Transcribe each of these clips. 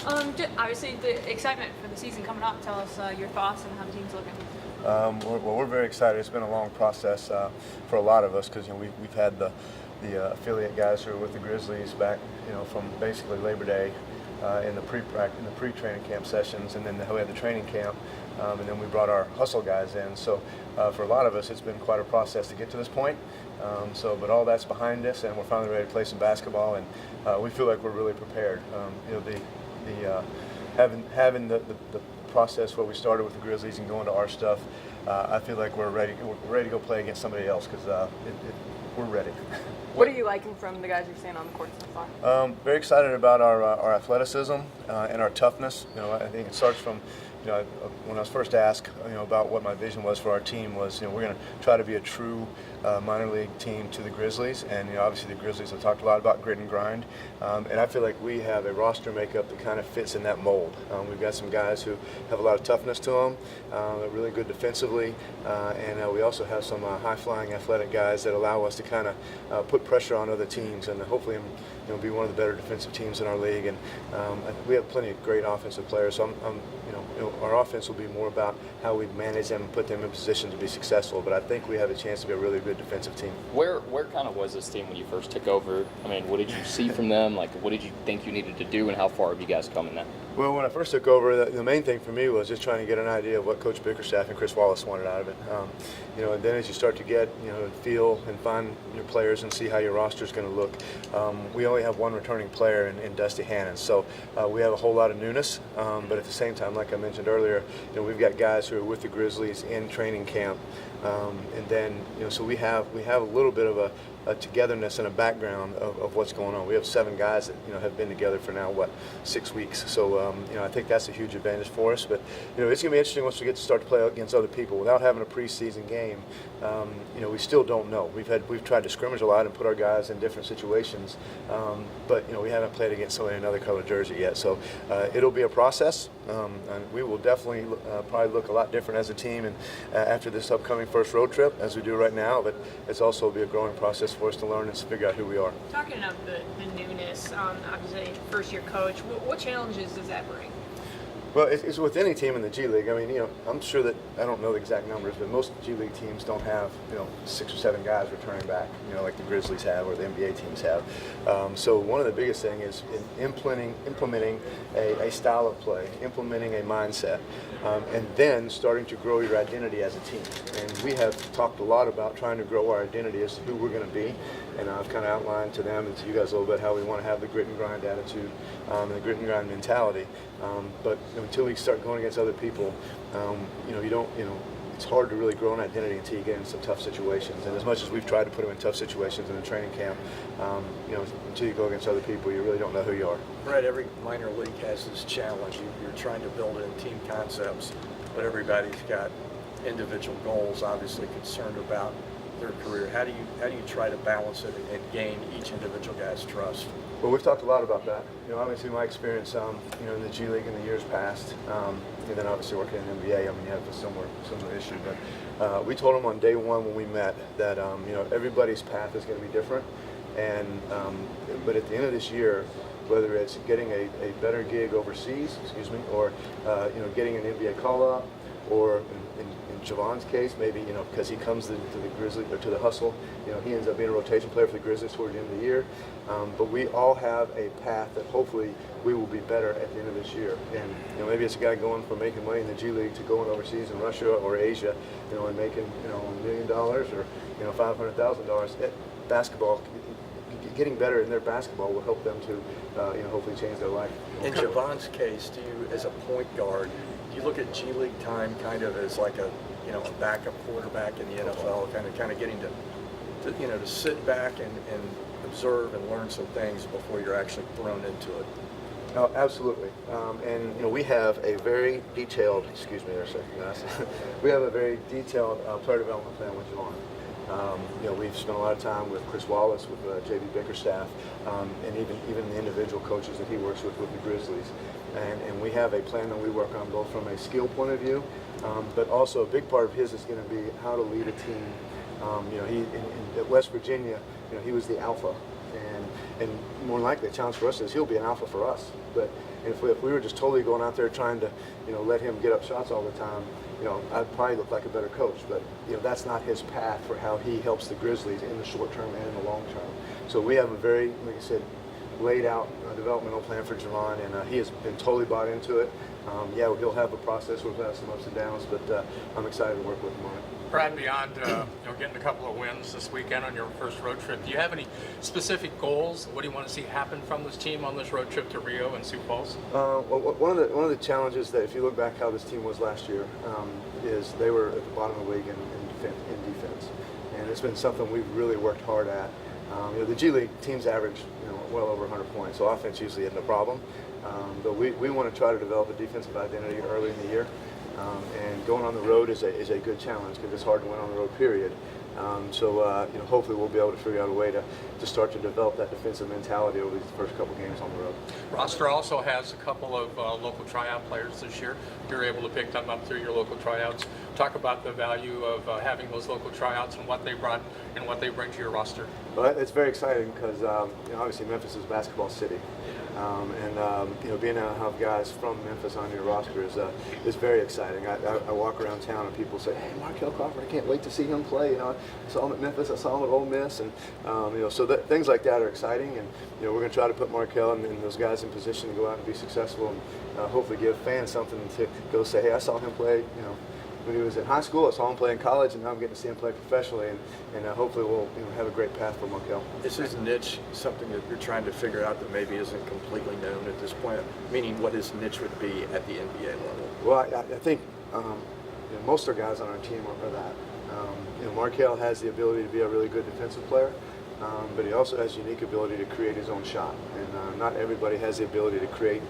Obviously, the excitement for the season coming up. Tell us your thoughts on how the team's looking. We're very excited. It's been a long process for a lot of us because we've had the affiliate guys who are with the Grizzlies back from basically Labor Day in the pre-training camp sessions, and then we had the training camp, and then we brought our hustle guys in. So for a lot of us, it's been quite a process to get to this point. But all that's behind us, and we're finally ready to play some basketball, and we feel like we're really prepared. Having the process where we started with the Grizzlies and going to our stuff, I feel like we're ready to go play against somebody else because we're ready. What are you liking from the guys you've seen on the court so far? Very excited about our athleticism and our toughness. I think it starts from when I was first asked about what my vision was for our team was we're going to try to be a true minor league team to the Grizzlies, and obviously the Grizzlies have talked a lot about grit and grind, and I feel like we have a roster makeup that kind of fits in that mold. We've got some guys who have a lot of toughness to them, they're really good defensively, and we also have some high-flying athletic guys that allow us to kind of put pressure on other teams and hopefully be one of the better defensive teams in our league. And we have plenty of great offensive players, so our offense will be more about how we manage them and put them in position to be successful, but I think we have a chance to be a really good defensive team. Where kind of was this team when you first took over? I mean, what did you see from them? Like, what did you think you needed to do, and how far have you guys come in that? Well, when I first took over, the main thing for me was just trying to get an idea of what Coach Bickerstaff and Chris Wallace wanted out of it. And then as you start to get, feel and find your players and see how your roster is going to look, we only have one returning player in Dusty Hannon. So we have a whole lot of newness, but at the same time, like I mentioned earlier, we've got guys who are with the Grizzlies in training camp, and then so we have a little bit of a togetherness and a background of what's going on. We have 7 guys that have been together for now 6 weeks. So I think that's a huge advantage for us. But it's going to be interesting once we get to start to play against other people without having a preseason game. We still don't know. We've tried to scrimmage a lot and put our guys in different situations, but we haven't played against somebody in another color jersey yet. So it'll be a process. And we will definitely probably look a lot different as a team and after this upcoming first road trip as we do right now. But it's also be a growing process for us to learn and to figure out who we are. Talking of the newness, obviously first-year coach, what challenges does that bring? Well, it's with any team in the G League. I mean, I'm sure that I don't know the exact numbers, but most G League teams don't have 6 or 7 guys returning back, like the Grizzlies have or the NBA teams have. So one of the biggest things is in implementing a style of play, implementing a mindset, and then starting to grow your identity as a team. And we have talked a lot about trying to grow our identity as to who we're going to be. And I've kind of outlined to them and to you guys a little bit how we want to have the grit and grind attitude and the grit and grind mentality. But until we start going against other people, it's hard to really grow an identity until you get in some tough situations. And as much as we've tried to put them in tough situations in the training camp, until you go against other people, you really don't know who you are. Right, every minor league has this challenge. You're trying to build in team concepts, but everybody's got individual goals, obviously concerned about their career. How do you try to balance it and gain each individual guy's trust? Well, we've talked a lot about that. Obviously my experience, in the G League in the years past, and then obviously working in the NBA, you have a similar issue. But we told them on day one when we met that everybody's path is going to be different, and but at the end of this year, whether it's getting a better gig overseas, or getting an NBA call-up, or in Javon's case, maybe because he comes to the Grizzlies or to the Hustle, he ends up being a rotation player for the Grizzlies toward the end of the year. But we all have a path that hopefully we will be better at the end of this year. And maybe it's a guy going from making money in the G League to going overseas in Russia or Asia, and making $1 million or $500,000. Basketball, getting better in their basketball will help them to hopefully change their life. In Javon's case, do you, as a point guard, do you look at G League time kind of as like a backup quarterback in the NFL, kind of getting to sit back and observe and learn some things before you're actually thrown into it? Oh, absolutely. And we have a very detailed, excuse me there a second, guys. We have a very detailed player development plan with Javon. We've spent a lot of time with Chris Wallace, with J.B. Bickerstaff, and even the individual coaches that he works with the Grizzlies. And we have a plan that we work on both from a skill point of view, but also a big part of his is going to be how to lead a team. At West Virginia, he was the alpha. and more than likely, the challenge for us is he'll be an alpha for us. But if we were just totally going out there trying to, let him get up shots all the time, I'd probably look like a better coach. But that's not his path for how he helps the Grizzlies in the short term and in the long term. So we have a very, like I said, laid out developmental plan for Javon, and he has been totally bought into it. He'll have a process. We'll have some ups and downs, but I'm excited to work with him on it. Brad, beyond getting a couple of wins this weekend on your first road trip, do you have any specific goals? What do you want to see happen from this team on this road trip to Rio and Sioux Falls? Well, one of the challenges that, if you look back how this team was last year, is they were at the bottom of the league in defense, and it's been something we've really worked hard at. The G League teams average well over 100 points, so offense usually isn't a problem. But we want to try to develop a defensive identity early in the year. And going on the road is a good challenge because it's hard to win on the road, period. Hopefully we'll be able to figure out a way to start to develop that defensive mentality over these first couple games on the road. Roster also has a couple of local tryout players this year. You're able to pick them up through your local tryouts. Talk about the value of having those local tryouts and what they brought and what they bring to your roster. Well, it's very exciting because obviously Memphis is a basketball city. Being able to have guys from Memphis on your roster is very exciting. I walk around town and people say, "Hey, Markel Crawford, I can't wait to see him play." I saw him at Memphis, I saw him at Ole Miss, and things like that are exciting. And we're going to try to put Markel and those guys in position to go out and be successful, and hopefully give fans something to go say, "Hey, I saw him play." When he was in high school, I saw him play in college, and now I'm getting to see him play professionally, and hopefully we'll have a great path for Markel. Is his niche something that you're trying to figure out that maybe isn't completely known at this point? Meaning what his niche would be at the NBA level? Well, I think most of the guys on our team are that. Markel has the ability to be a really good defensive player, but he also has unique ability to create his own shot, and not everybody has the ability to create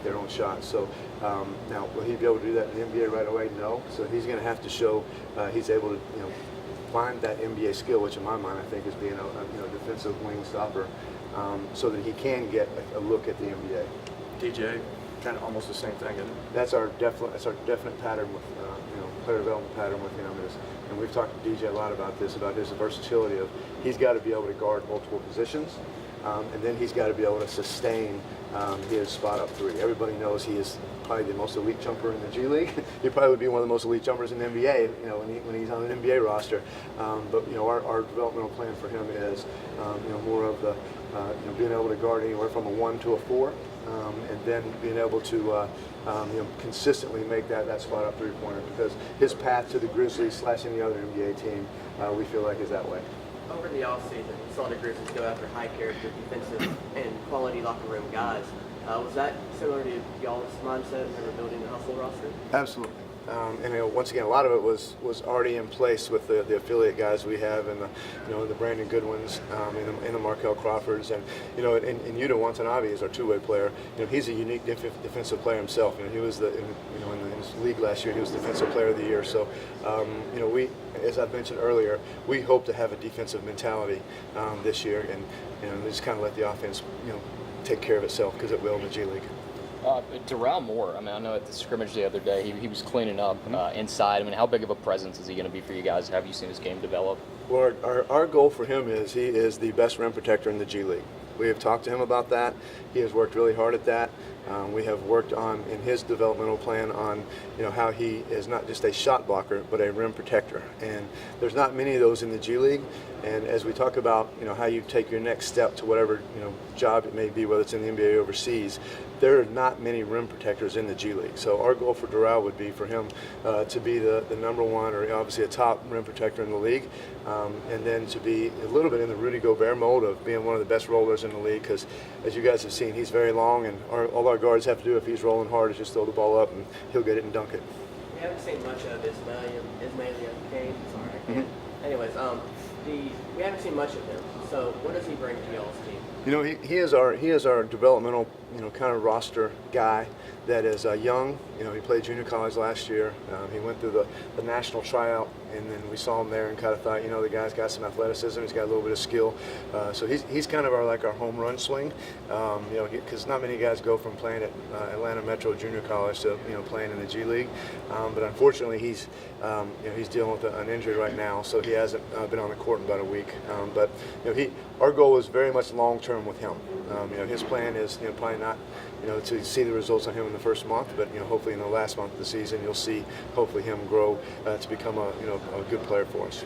their own shot. So now, will he be able to do that in the NBA right away? No. So he's going to have to show he's able to find that NBA skill, which in my mind I think is being a defensive wing stopper, so that he can get a look at the NBA. DJ, kind of almost the same thing, isn't it? That's our definite pattern with player development pattern with him is, and we've talked to DJ a lot about this, about his versatility of he's got to be able to guard multiple positions, and then he's got to be able to sustain his spot up three. Everybody knows he is probably the most elite jumper in the G League. He probably would be one of the most elite jumpers in the NBA, when he's on an NBA roster. But our developmental plan for him is more of the being able to guard anywhere from a 1 to a 4, and then being able to consistently make that spot up three-pointer, because his path to the Grizzlies / any other NBA team we feel like is that way. Over the offseason, you saw the Grizzlies go after high-character defensive and quality locker room guys. Was that similar to y'all's mindset when they were building the hustle roster? Absolutely. Once again, a lot of it was already in place with the affiliate guys we have, and the Brandon Goodwins, and the Markel Crawfords, and Yuta Watanabe is our two-way player. He's a unique defensive player himself. He was in his league last year. He was Defensive Player of the Year. So we, as I mentioned earlier, we hope to have a defensive mentality this year, and just kind of let the offense take care of itself, because it will in the G League. Darrell Moore, I know at the scrimmage the other day, he was cleaning up inside. How big of a presence is he going to be for you guys? Have you seen his game develop? Well, our goal for him is he is the best rim protector in the G League. We have talked to him about that. He has worked really hard at that. We have worked on, in his developmental plan, on how he is not just a shot blocker, but a rim protector. And there's not many of those in the G League. And as we talk about how you take your next step to whatever job it may be, whether it's in the NBA or overseas, there are not many rim protectors in the G League. So our goal for Darrell would be for him to be the number one, or obviously a top rim protector in the league, and then to be a little bit in the Rudy Gobert mode of being one of the best rollers in the league, because as you guys have seen, he's very long, and all our guards have to do if he's rolling hard is just throw the ball up and he'll get it and dunk it. We haven't seen much of Ismail Kane. Sorry, I can't. Anyways, we haven't seen much of him. So what does he bring to y'all's team? He is our developmental kind of roster guy that is young. He played junior college last year. He went through the national tryout, and then we saw him there and kind of thought, the guy's got some athleticism. He's got a little bit of skill. So he's kind of our home run swing. Because not many guys go from playing at Atlanta Metro Junior College to playing in the G League. But unfortunately, he's dealing with an injury right now, so he hasn't been on the court in about a week. But our goal is very much long-term with him. You know, his plan is, you know, probably not, you know, to see the results on him in the first month, but, you know, hopefully in the last month of the season, you'll see hopefully him grow to become a, you know, a good player for us.